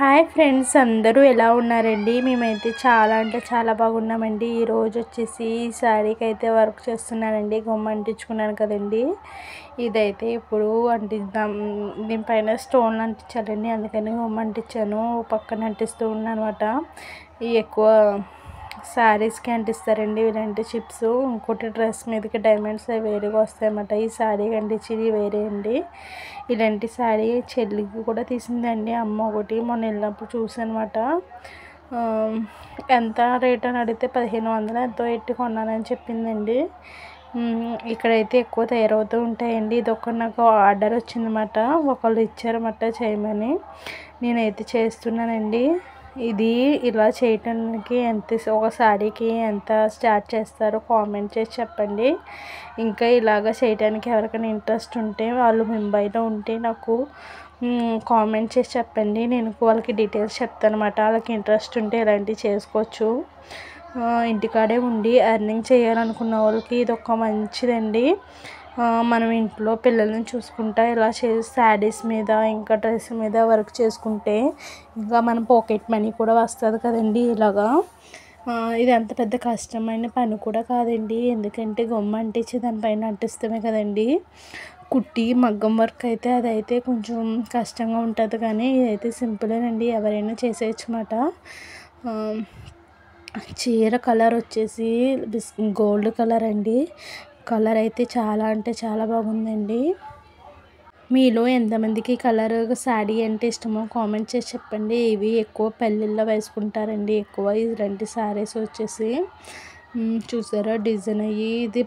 Hi friends, అందరూ ఎలా ఉన్నారండి? మేమైతే చాలా అంటే చాలా బాగున్నామండి. ఈరోజు వచ్చేసి ఈ శారీకి అయితే వర్క్ చేస్తున్నానండి. గమ్మ అంటించుకున్నాను కదండి, ఇదైతే ఇప్పుడు అంటిద్దాం. దీనిపైన స్టోన్లు అంటించాలండి, అందుకని గమ్మ అంటించాను. పక్కన అంటిస్తూ ఉన్నాను అనమాట. ఈ ఎక్కువ శారీస్కి అంటిస్తారండి ఇలాంటి చిప్స్. ఇంకోటి డ్రెస్ మీదకి డైమండ్స్ వేరేగా వస్తాయన్నమాట. ఈ శారీ అంటించేది వేరే అండి. ఇలాంటి శారీ చెల్లికి కూడా తీసిందండి అమ్మ ఒకటి, మొన్న వెళ్ళినప్పుడు చూసానమాట. ఎంత రేట్ అని అడిగితే 1500 ఎంతో ఎట్టి కొన్నానని చెప్పిందండి. ఇక్కడైతే ఎక్కువ తయారవుతూ ఉంటాయండి. ఇది ఒక నాకు ఆర్డర్ వచ్చిందన్నమాట, ఒకళ్ళు ఇచ్చారన్నమాట చేయమని. నేనైతే చేస్తున్నానండి. ఇది ఇలా చేయటానికి ఒక శారీకి ఎంత స్టార్ట్ చేస్తారో కామెంట్ చేసి చెప్పండి. ఇంకా ఇలాగ చేయడానికి ఎవరికైనా ఇంట్రెస్ట్ ఉంటే, వాళ్ళు ముంబైలో ఉంటే నాకు కామెంట్ చేసి చెప్పండి. నేను వాళ్ళకి డీటెయిల్స్ చెప్తాను అనమాట. వాళ్ళకి ఇంట్రెస్ట్ ఉంటే ఇలాంటివి చేసుకోవచ్చు. ఇంటికాడే ఉండి ఎర్నింగ్ చేయాలనుకున్న వాళ్ళకి ఇది ఒక మంచిదండి. మనం ఇంట్లో పిల్లల్ని చూసుకుంటా ఇలా శారీస్ మీద ఇంకా డ్రెస్ మీద వర్క్ చేసుకుంటే ఇంకా మన పాకెట్ మనీ కూడా వస్తుంది కదండి. ఇలాగా ఇది అంత పెద్ద కష్టమైన పని కూడా కాదండి, ఎందుకంటే గమ్మ అంటించి దానిపైన అంటిస్తామే కదండి. కుట్టి మగ్గం వర్క్ అయితే అదైతే కొంచెం కష్టంగా ఉంటుంది, కానీ ఇదైతే సింపులేనండి, ఎవరైనా చేసేయచ్చు అన్నమాట. చీర కలర్ వచ్చేసి గోల్డ్ కలర్ అండి. కలర్ అయితే చాలా అంటే చాలా బాగుందండి. మీలో ఎంతమందికి కలర్ శారీ అంటే ఇష్టమో కామెంట్ చేసి చెప్పండి. ఇవి ఎక్కువ పెళ్ళిళ్ళలో వేసుకుంటారండి ఎక్కువ ఇలాంటి శారీస్ వచ్చేసి. చూసారా డిజైన్ అయ్యి, ఇది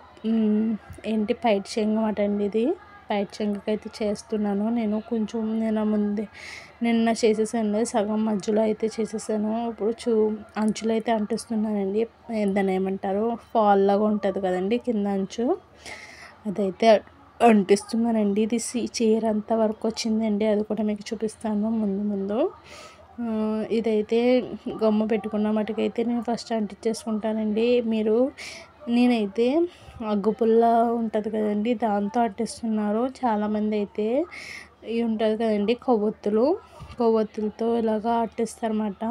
ఏంటి పైట్ చెంగు అన్నమాట అండి. ఇది పైట్ చెంగుకి అయితే చేస్తున్నాను నేను. నిన్న చేసేసాను, సగం మధ్యలో అయితే చేసేసాను. ఇప్పుడు అంచులు అయితే అంటిస్తున్నానండి. దాన్ని ఏమంటారు, ఫాల్ లాగా ఉంటుంది కదండి కింద అంచు, అదైతే అంటిస్తున్నానండి. ఇది చీర అంతా వర్క్ వచ్చిందండి, అది కూడా మీకు చూపిస్తాను ముందు. ఇదైతే గమ్మ పెట్టుకున్న మటుకైతే నేను ఫస్ట్ అంటించేసుకుంటానండి. నేనైతే అగ్గుపుల్ల ఉంటుంది కదండి, దాంతో అంటిస్తున్నారు. చాలామంది అయితే ఇవి ఉంటుంది కదండి కొవ్వొత్తులతో ఇలాగా అంటిస్తారన్నమాట.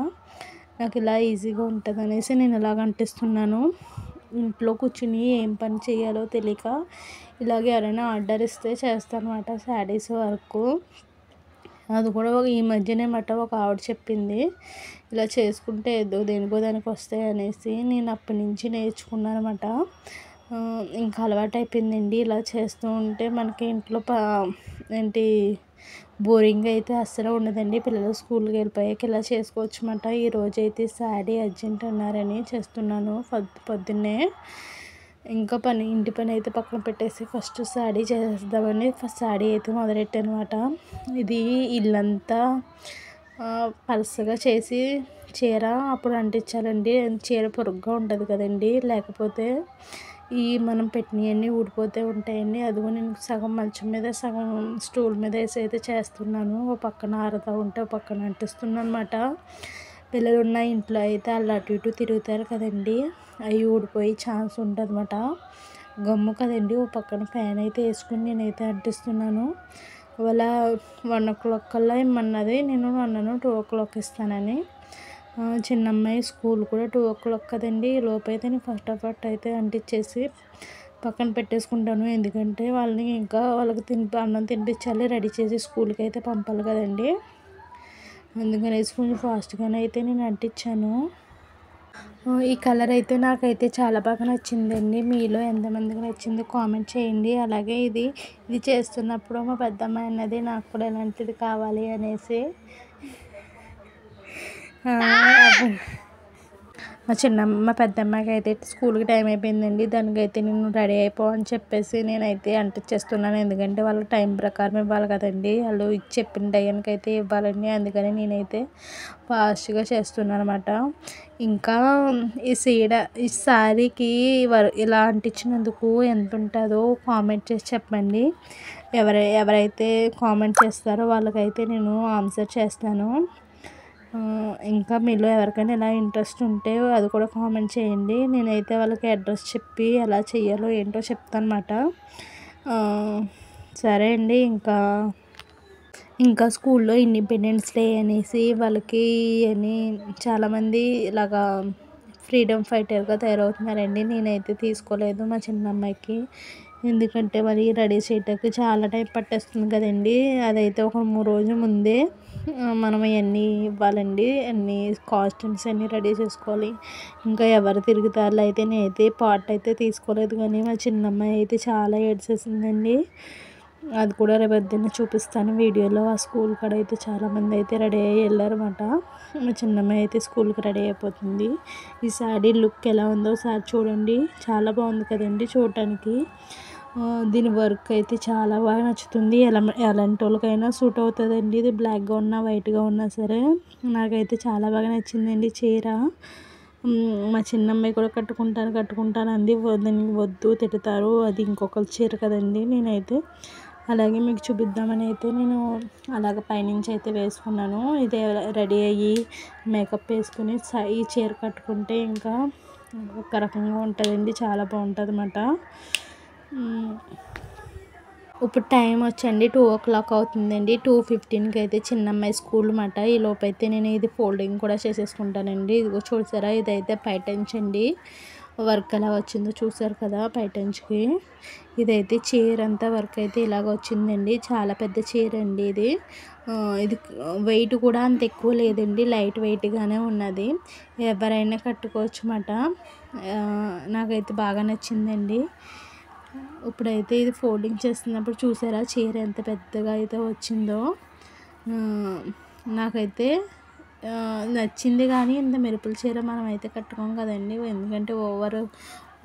నాకు ఇలా ఈజీగా ఉంటుంది అనేసి నేను ఇలాగ అంటిస్తున్నాను. ఇంట్లో కూర్చుని ఏం పని చేయాలో తెలియక ఇలాగే ఎవరైనా ఆర్డర్ ఇస్తే చేస్తాను అన్నమాట శారీస్ వర్క్. అది కూడా ఈ మధ్యనే ఒక ఆవిడ చెప్పింది, ఇలా చేసుకుంటే దేనికో దానికి వస్తాయి అనేసి. నేను అప్పటి నుంచి నేర్చుకున్నాను అన్నమాట. ఇంకా అలవాటు అయిపోయిందండి. ఇలా చేస్తూ ఉంటే మనకి ఇంట్లో బోరింగ్ అయితే అస్సలు ఉండదండి. పిల్లలు స్కూల్కి వెళ్ళిపోయాక ఇలా చేసుకోవచ్చు అన్నమాట. ఈరోజైతే శారీ అర్జెంట్ అన్నారని చేస్తున్నాను పొద్దున్నే. ఇంకా ఇంటి పని అయితే పక్కన పెట్టేసి ఫస్ట్ శారీ చేసేద్దామని శారీ అయితే మొదలెట్టాను అనమాట. ఇది ఇల్లంతా పలసగా చేసి చీర అప్పుడు అంటించాలండి. చీర పొరుగ్గా ఉంటుంది కదండి, లేకపోతే మనం పెట్టినవన్నీ ఊడిపోతూ ఉంటాయండి. అదిగో నేను సగం మంచం మీద సగం స్టూల్ మీద వేసి అయితే చేస్తున్నాను. ఒక పక్కన ఆరుతూ ఉంటే ఒక పక్కన అంటిస్తున్నాను అనమాట. పిల్లలు ఉన్న ఇంట్లో అయితే వాళ్ళు అటు ఇటు తిరుగుతారు కదండి, అవి ఊడిపోయి ఛాన్స్ ఉంటుంది అన్నమాట. గమ్ము కదండి, ఒక పక్కన ఫ్యాన్ అయితే వేసుకుని నేనైతే అంటిస్తున్నాను. వాళ్ళ 1 o'clock కల్లా ఇమ్మన్నది, నేను అన్నాను 2 o'clock ఇస్తానని. చిన్నమ్మాయి స్కూల్ కూడా 2 o'clock కదండి, లోపైతే నేను ఫటాఫట్ అయితే అంటించేసి పక్కన పెట్టేసుకుంటాను. ఎందుకంటే వాళ్ళకి అన్నం తినిపించాలి, రెడీ చేసి స్కూల్కి అయితే పంపాలి కదండి. అందుకనేసి కొంచెం ఫాస్ట్గానే అయితే నేను అంటించాను. ఈ కలర్ అయితే నాకైతే చాలా బాగా నచ్చిందండి. మీలో ఎంతమందికి నచ్చిందో కామెంట్ చేయండి. అలాగే ఇది చేస్తున్నప్పుడు మా పెద్దమ్మాయి అన్నది నాకు కూడా ఇలాంటిది కావాలి అనేసి. మా పెద్దమ్మాయికి అయితే స్కూల్కి టైం అయిపోయిందండి. దానికైతే నేను రెడీ అయిపో అని చెప్పేసి నేనైతే అంటించేస్తున్నాను. ఎందుకంటే వాళ్ళ టైం ప్రకారం ఇవ్వాలి కదండి, వాళ్ళు చెప్పిన టైంకి అయితే ఇవ్వాలండి. అందుకని నేనైతే ఫాస్ట్గా చేస్తున్నాను అనమాట. ఇంకా ఈ శారీకి ఇలా అంటించినందుకు ఎంత ఉంటుందో కామెంట్ చేసి చెప్పండి. ఎవరైతే కామెంట్ చేస్తారో వాళ్ళకైతే నేను ఆన్సర్ చేస్తాను. ఇంకా మీలో ఎవరికైనా ఇలా ఇంట్రెస్ట్ ఉంటే అది కూడా కామెంట్ చేయండి. నేనైతే వాళ్ళకి అడ్రస్ చెప్పి ఎలా చేయాలో ఏంటో చెప్తాను అన్నమాట. సరే అండి, ఇంకా ఇంకా స్కూల్లో ఇండిపెండెన్స్ డే అనేసి వాళ్ళకి అని చాలామంది ఇలాగా ఫ్రీడమ్ ఫైటర్గా తయారవుతున్నారండి. నేనైతే తీసుకోలేదు మా చిన్న అమ్మాయికి, ఎందుకంటే మరి రెడీ చేయడానికి చాలా టైం పట్టేస్తుంది కదండి. అదైతే ఒక 3 రోజుల ముందే మనం ఇవన్నీ ఇవ్వాలండి, అన్ని కాస్ట్యూమ్స్ అన్నీ రెడీ చేసుకోవాలి. ఇంకా ఎవరు తిరుగుతారులో అయితే నేనైతే పార్ట్ అయితే తీసుకోలేదు, కానీ మా చిన్న అమ్మాయి అయితే చాలా ఏడ్చేసిందండి. అది కూడా రేపొద్దున్న చూపిస్తాను వీడియోలో. ఆ స్కూల్ కాడ అయితే చాలామంది అయితే రెడీ అయ్యి వెళ్ళారన్నమాట. మా చిన్నమ్మాయి అయితే స్కూల్కి రెడీ అయిపోతుంది. ఈ శారీ లుక్ ఎలా ఉందో ఒకసారి చూడండి, చాలా బాగుంది కదండి చూడటానికి. దీని వర్క్ అయితే చాలా బాగా నచ్చుతుంది, ఎలాంటి వాళ్ళకైనా సూట్ అవుతుందండి. ఇది బ్లాక్గా ఉన్నా వైట్గా ఉన్నా సరే నాకైతే చాలా బాగా నచ్చిందండి చీర. మా చిన్నమ్మాయి కూడా కట్టుకుంటాను అంది. దానికి వద్దు తిడతారు, అది ఇంకొకరి చీర కదండి. నేనైతే అలాగే మీకు చూపిద్దామని అయితే నేను అలాగ పైనుంచి అయితే వేసుకున్నాను. ఇదే రెడీ అయ్యి మేకప్ వేసుకుని ఈ చీర కట్టుకుంటే ఇంకా ఒక రకంగా ఉంటుందండి, చాలా బాగుంటుంది అన్నమాట. ఇప్పుడు టైం వచ్చండి 2 o'clock అవుతుందండి. 2:15కి అయితే చిన్నమ్మాయి స్కూల్ అన్నమాట. ఈ లోపు అయితే నేను ఇది ఫోల్డింగ్ కూడా చేసేసుకుంటానండి. ఇదిగో చూసారా, ఇదైతే పైటంచ్ అండి. వర్క్ ఎలా వచ్చిందో చూసారు కదా పైటంచ్కి. ఇదైతే చీర అంతా వర్క్ అయితే ఇలాగ వచ్చిందండి. చాలా పెద్ద చీర అండి ఇది. ఇది వెయిట్ కూడా అంత ఎక్కువ లేదండి, లైట్ వెయిట్గానే ఉన్నది. ఎవరైనా కట్టుకోవచ్చు అన్నమాట. నాకైతే బాగా నచ్చిందండి. ఇప్పుడైతే ఇది ఫోల్డింగ్ చేస్తున్నప్పుడు చూసారా చీర ఎంత పెద్దగా అయితే వచ్చిందో. నాకైతే నచ్చింది, కానీ ఇంత మెరుపుల చీర మనం అయితే కట్టుకోం కదండి, ఎందుకంటే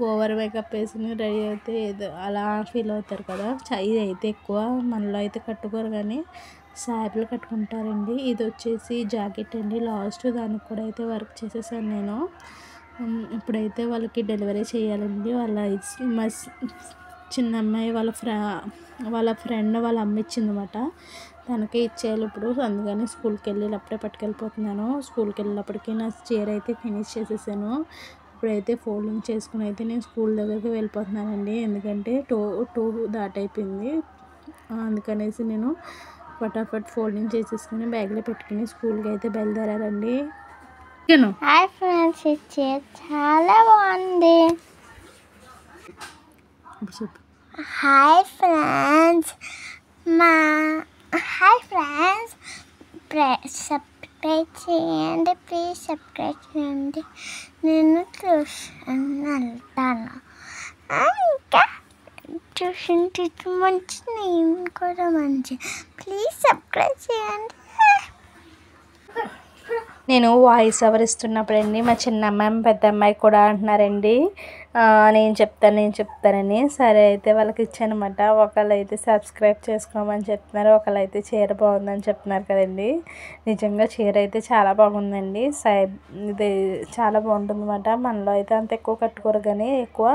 ఓవర్ మేకప్ వేసుకుని రెడీ అయితే ఏదో అలా ఫీల్ అవుతారు కదా. ఇది అయితే ఎక్కువ మనలో అయితే కట్టుకోరు, కానీ శారీలు కట్టుకుంటారండి. ఇది వచ్చేసి జాకెట్ అండి, లాస్ట్ దానికి కూడా అయితే వర్క్ చేసేసాను నేను. ఇప్పుడైతే వాళ్ళకి డెలివరీ చేయాలండి. మా చిన్న అమ్మాయి వాళ్ళ ఫ్రెండ్ వాళ్ళ అమ్మ ఇచ్చిందన్నమాట, తనకే ఇచ్చేయాలి ఇప్పుడు. అందుకని స్కూల్కి వెళ్ళేటప్పుడే పట్టుకెళ్ళిపోతున్నాను. స్కూల్కి వెళ్ళేటప్పటికి నా చీర అయితే ఫినిష్ చేసేసాను. ఇప్పుడైతే ఫోల్డింగ్ చేసుకుని అయితే నేను స్కూల్ దగ్గరికి వెళ్ళిపోతున్నానండి, ఎందుకంటే 2 దాటైపోయింది. అందుకనేసి నేను ఫటాఫట్ ఫోల్డింగ్ చేసేసుకుని బ్యాగ్లో పెట్టుకుని స్కూల్కి అయితే బయలుదేరాలండి. హాయ్ ఫ్రెండ్స్, ఈ చీర చాలా బాగుంది. హాయ్ ఫ్రెండ్స్, సబ్స్క్రైబ్ చేయండి, ప్లీజ్ సబ్స్క్రైబ్ చేయండి. నేను ట్యూషన్ వెళ్తాను, ఇంకా ట్యూషన్ టీచర్ మంచి, నేను కూడా మంచి. ప్లీజ్ సబ్స్క్రైబ్ చేయండి. నేను వాయిస్ ఓవర్ ఇస్తున్నప్పుడండి మా చిన్న అమ్మాయి పెద్ద అమ్మాయి కూడా అంటున్నారండి నేను చెప్తానని. సరే అయితే వాళ్ళకి ఇచ్చానమాట. ఒకళ్ళు అయితే సబ్స్క్రైబ్ చేసుకోమని చెప్తున్నారు, ఒకళ్ళు అయితే చీర బాగుందని చెప్తున్నారు కదండి. నిజంగా చీర అయితే చాలా బాగుందండి. ఇది చాలా బాగుంటుంది అన్నమాట. మనలో అయితే అంత ఎక్కువ కట్టుకోరు, కానీ ఎక్కువ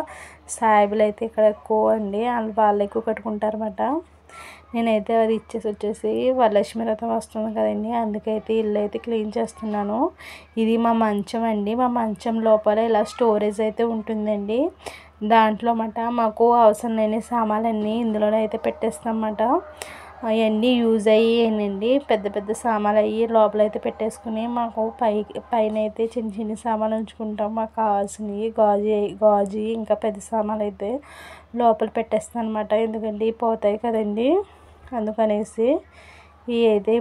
సాయిబులు అయితే ఇక్కడ ఎక్కువ అండి, వాళ్ళు ఎక్కువ కట్టుకుంటారు అన్నమాట. నేనైతే అది ఇచ్చేసి వచ్చేసి వరలక్ష్మి వ్రతం వస్తుంది కదండి, అందుకైతే ఇల్లు అయితే క్లీన్ చేస్తున్నాను. ఇది మా మంచం అండి. మా మంచం లోపల ఇలా స్టోరేజ్ అయితే ఉంటుందండి. దాంట్లో మాకు అవసరం లేని సామాన్లన్నీ ఇందులోనే అయితే పెట్టేస్తాం అన్నమాట. అవన్నీ యూజ్ అయ్యానండి, పెద్ద పెద్ద సామాన్లు అయ్యి లోపల అయితే పెట్టేసుకుని మాకు పైన అయితే చిన్న చిన్న సామాన్లు ఉంచుకుంటాం. మాకు కావాల్సినవి గాజు ఇంకా పెద్ద సామాన్లు అయితే లోపల పెట్టేస్తాను అన్నమాట, ఎందుకంటే పోతాయి కదండి. అందుకనేసి ఇవి అయితే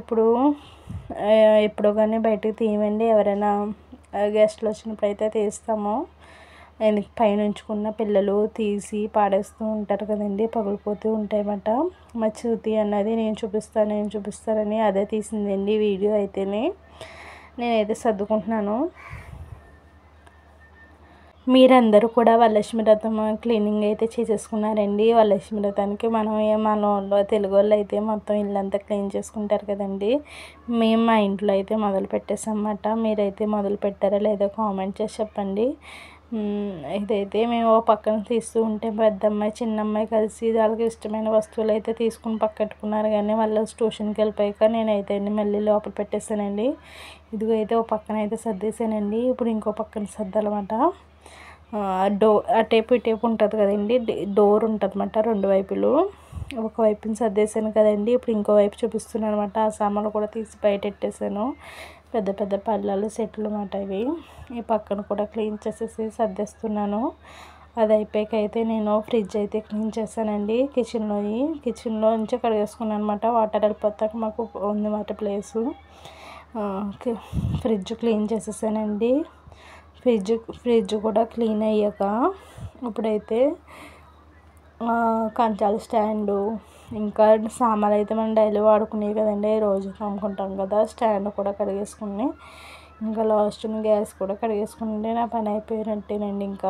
ఎప్పుడు కానీ బయటకు తీయమండి, ఎవరైనా గెస్ట్లు వచ్చినప్పుడు అయితే తీస్తాము. పైన ఉంచుకున్న పిల్లలు తీసి పాడేస్తూ ఉంటారు కదండి, పగిలిపోతూ ఉంటాయి అన్నమాట. మా శృతి అన్నది నేను చూపిస్తానని అదే తీసిందండి వీడియో అయితేనే. నేనైతే సర్దుకుంటున్నాను. మీరందరూ కూడా వరలక్ష్మి వ్రతం క్లీనింగ్ అయితే చేసేసుకున్నారండి. వరలక్ష్మి వ్రతానికి మన తెలుగు వాళ్ళు అయితే మొత్తం ఇల్లంతా క్లీన్ చేసుకుంటారు కదండి. మేము మా ఇంట్లో అయితే మొదలు పెట్టేసామన్నమాట. మీరైతే మొదలు పెట్టారా లేదో కామెంట్ చేసి చెప్పండి. ఇదైతే మేము ఒక పక్కన తీస్తూ ఉంటే పెద్దమ్మాయి చిన్నమ్మాయి కలిసి వాళ్ళకి ఇష్టమైన వస్తువులు అయితే తీసుకుని పక్కట్టుకున్నారు, కానీ వాళ్ళు ట్యూషన్కి వెళ్ళిపోయాక నేనైతే మళ్ళీ లోపల పెట్టేశానండి. ఇదిగో అయితే ఒక పక్కన అయితే సర్దేశానండి. ఇప్పుడు ఇంకో పక్కన సర్దాలన్నమాట. అటేపు ఇటేపు ఉంటుంది కదండి, డోర్ ఉంటుంది అన్నమాట 2 వైపులు. ఒకవైపుని సర్దేశాను కదండి, ఇప్పుడు ఇంకో వైపు చూపిస్తున్నాను అనమాట. ఆ సామాన్లు కూడా తీసి బయట పెట్టేశాను. పెద్ద పెద్ద పళ్ళాలు సెట్లు అన్నమాట ఇవి. ఈ పక్కన కూడా క్లీన్ చేసేసి సర్దేస్తున్నాను. అది అయిపోయాక అయితే నేను ఫ్రిడ్జ్ అయితే క్లీన్ చేశానండి. కిచెన్లో నుంచి కడిగేసుకున్నాను అనమాట. వాటర్ వెళ్ళిపోతాక మాకు ఉందన్నమాట ప్లేసు. ఫ్రిడ్జ్ క్లీన్ చేసేసానండి. ఫ్రిడ్జ్ కూడా క్లీన్ అయ్యాక ఇప్పుడైతే కంచాల స్టాండు, ఇంకా సామాన్లు అయితే మనం డైలీ వాడుకునేవి కదండి, రోజు తోముకుంటాం కదా, స్టాండ్ కూడా కడిగేసుకుని ఇంకా లాస్ట్ని గ్యాస్ కూడా కడిగేసుకుంటే నా పని అయిపోయినట్టేనండి. ఇంకా